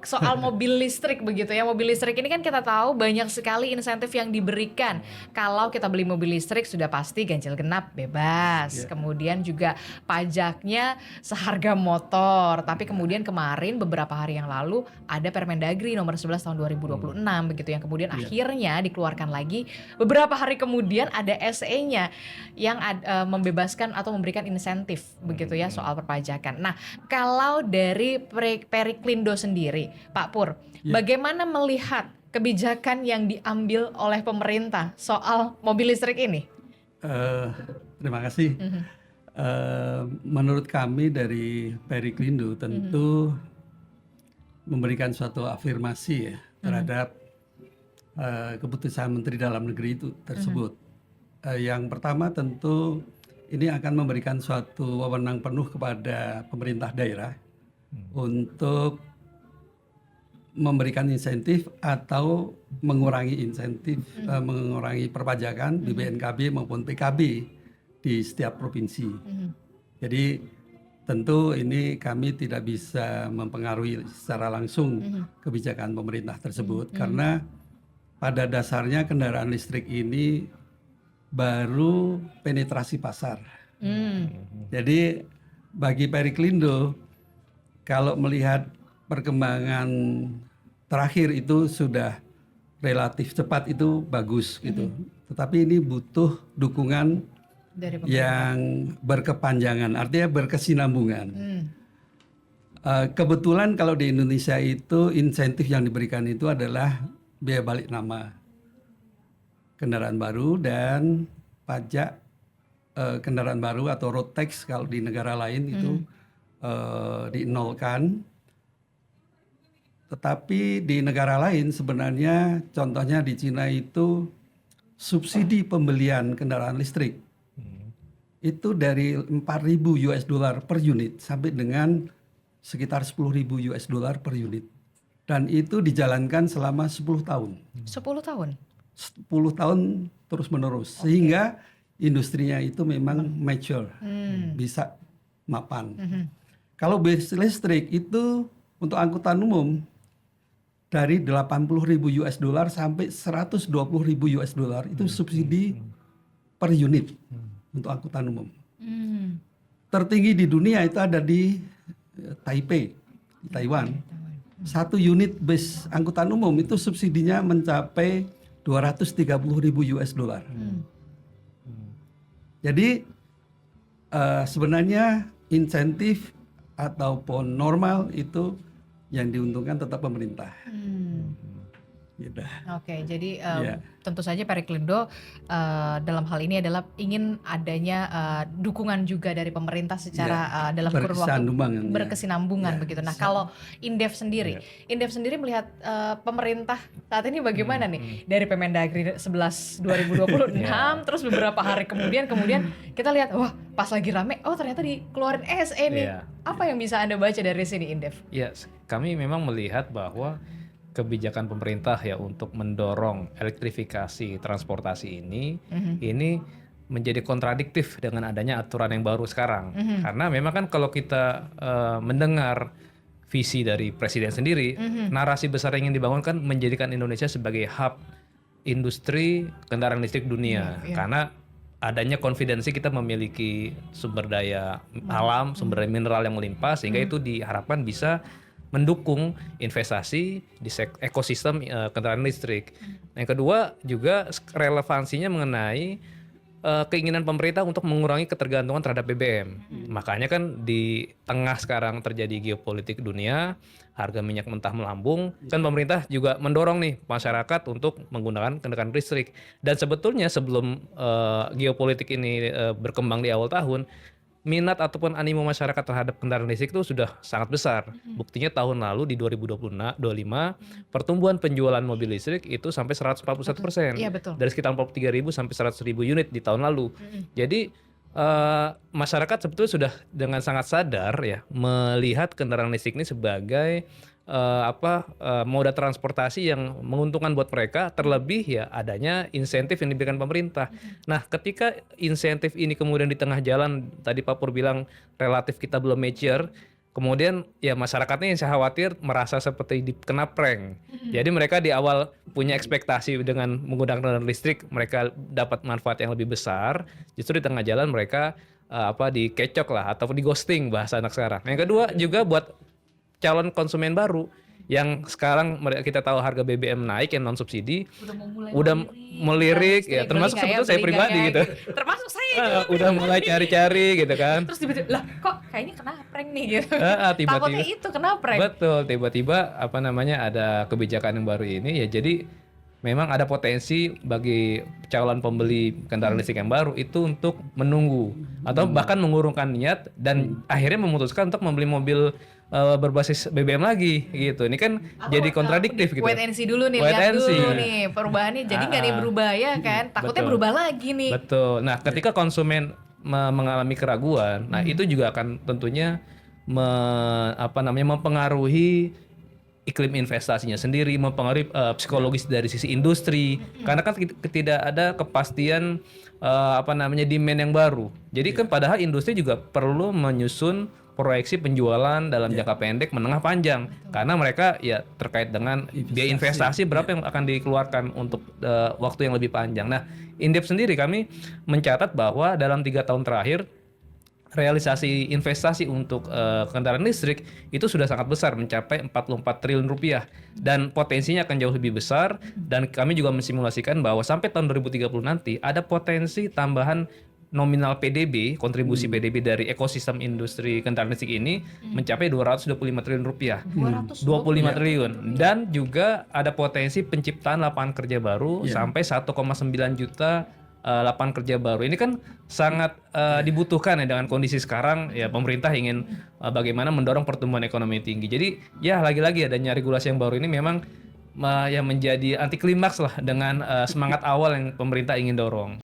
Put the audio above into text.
soal mobil listrik begitu ya. Mobil listrik ini kan kita tahu banyak sekali insentif yang diberikan. Kalau kita beli mobil listrik sudah pasti ganjil genap bebas. Kemudian juga pajaknya seharga motor. Tapi kemudian kemarin beberapa hari yang lalu ada Permendagri nomor 11 tahun 2026 begitu yang kemudian akhirnya dikeluarkan lagi. Beberapa hari kemudian ada SE-nya yang membebaskan atau memberikan insentif begitu ya soal perpajakan. Nah, kalau dari Periklindo sendiri, Pak Pur, bagaimana melihat kebijakan yang diambil oleh pemerintah soal mobil listrik ini? Terima kasih. Menurut kami dari Periklindo tentu memberikan suatu afirmasi ya terhadap keputusan Menteri Dalam Negeri itu tersebut. Yang pertama tentu ini akan memberikan suatu wewenang penuh kepada pemerintah daerah untuk memberikan insentif atau mengurangi insentif, mengurangi perpajakan di BNKB maupun PKB di setiap provinsi. Jadi tentu ini kami tidak bisa mempengaruhi secara langsung kebijakan pemerintah tersebut karena pada dasarnya kendaraan listrik ini baru penetrasi pasar. Jadi bagi Periklindo kalau melihat perkembangan terakhir itu sudah relatif cepat itu bagus gitu. Tetapi ini butuh dukungan Dari yang berkepanjangan, artinya berkesinambungan. Kebetulan kalau di Indonesia itu insentif yang diberikan itu adalah biaya balik nama kendaraan baru dan pajak kendaraan baru atau road tax kalau di negara lain itu dinolkan. Tetapi di negara lain sebenarnya contohnya di Cina itu subsidi pembelian kendaraan listrik itu dari 4.000 US dollar per unit sampai dengan sekitar 10.000 US dollar per unit. Dan itu dijalankan selama 10 tahun. 10 tahun? 10 tahun terus menerus. Sehingga industrinya itu memang mature, bisa mapan. Kalau bis listrik itu untuk angkutan umum dari 80.000 US dollar sampai 120.000 US dollar itu subsidi per unit untuk angkutan umum. Tertinggi di dunia itu ada di Taipei, di Taiwan. Satu unit bis angkutan umum itu subsidinya mencapai 230.000 US dollar. Jadi sebenarnya insentif ataupun normal itu yang diuntungkan tetap pemerintah. Gitu. Oke, jadi tentu saja Periklindo dalam hal ini adalah ingin adanya dukungan juga dari pemerintah secara dalam kurun waktu berkesinambungan begitu. Nah, kalau Indef sendiri melihat pemerintah saat ini bagaimana nih dari Permendagri 11 2026 terus beberapa hari kemudian kita lihat wah pas lagi rame ternyata dikeluarin SE nih. Apa yang bisa Anda baca dari sini Indef? Ya, kami memang melihat bahwa kebijakan pemerintah ya untuk mendorong elektrifikasi transportasi ini menjadi kontradiktif dengan adanya aturan yang baru sekarang. Karena memang kan kalau kita mendengar visi dari presiden sendiri, narasi besar yang ingin dibangun kan menjadikan Indonesia sebagai hub industri kendaraan listrik dunia. Karena adanya konfidensi kita memiliki sumber daya alam, sumber daya mineral yang melimpah sehingga itu diharapkan bisa mendukung investasi di ekosistem kendaraan listrik. Yang kedua juga relevansinya mengenai keinginan pemerintah untuk mengurangi ketergantungan terhadap BBM. Makanya kan di tengah sekarang terjadi geopolitik dunia, harga minyak mentah melambung, kan pemerintah juga mendorong nih masyarakat untuk menggunakan kendaraan listrik. Dan sebetulnya sebelum geopolitik ini berkembang di awal tahun, minat ataupun animo masyarakat terhadap kendaraan listrik itu sudah sangat besar. Buktinya tahun lalu di 2025 pertumbuhan penjualan mobil listrik itu sampai 141%. Iya, betul. Dari sekitar 43.000 sampai 100.000 unit di tahun lalu. Jadi masyarakat sebetulnya sudah dengan sangat sadar ya melihat kendaraan listrik ini sebagai moda transportasi yang menguntungkan buat mereka, terlebih ya adanya insentif yang diberikan pemerintah. Nah, ketika insentif ini kemudian di tengah jalan, tadi Pak Pur bilang relatif kita belum mature, Kemudian ya masyarakatnya yang saya khawatir merasa seperti kena prank. Jadi mereka di awal punya ekspektasi dengan menggunakan kendaraan listrik mereka dapat manfaat yang lebih besar. Justru di tengah jalan mereka dikecok lah atau di ghosting bahasa anak sekarang. Yang kedua juga buat calon konsumen baru yang sekarang kita tahu harga BBM naik yang non subsidi udah melirik ya, termasuk sebetulnya saya pribadi gitu. Termasuk saya juga Udah mulai cari-cari gitu kan. terus tiba-tiba lah kok kayaknya kena prank nih gitu. Tiba-tiba Takutnya itu kena prank. betul, tiba-tiba ada kebijakan yang baru ini ya, jadi memang ada potensi bagi calon pembeli kendaraan listrik yang baru itu untuk menunggu atau bahkan mengurungkan niat dan akhirnya memutuskan untuk membeli mobil berbasis BBM lagi gitu. Ini kan jadi kontradiktif gitu. Wait and see dulu nih, Wait lihat and see. dulu nih perubahannya. Jadi nggak nih berubah ya kan? Takutnya Betul. berubah lagi nih. Betul. Nah, ketika konsumen mengalami keraguan, nah itu juga akan tentunya mempengaruhi iklim investasinya sendiri, mempengaruhi psikologis dari sisi industri, karena kan tidak ada kepastian demand yang baru. Jadi kan padahal industri juga perlu menyusun proyeksi penjualan dalam jangka pendek, menengah, panjang, karena mereka ya terkait dengan biaya investasi berapa yang akan dikeluarkan untuk waktu yang lebih panjang. Nah, Indef sendiri kami mencatat bahwa dalam 3 tahun terakhir realisasi investasi untuk kendaraan listrik itu sudah sangat besar, mencapai 44 triliun rupiah dan potensinya akan jauh lebih besar, dan kami juga mensimulasikan bahwa sampai tahun 2030 nanti ada potensi tambahan nominal PDB, kontribusi PDB dari ekosistem industri kendaraan listrik ini mencapai 225 triliun rupiah. 25 triliun, dan juga ada potensi penciptaan lapangan kerja baru sampai 1,9 juta lapangan kerja baru. Ini kan sangat dibutuhkan ya dengan kondisi sekarang ya, pemerintah ingin bagaimana mendorong pertumbuhan ekonomi tinggi. Jadi ya lagi-lagi adanya regulasi yang baru ini memang yang menjadi anti klimaks lah dengan semangat awal yang pemerintah ingin dorong.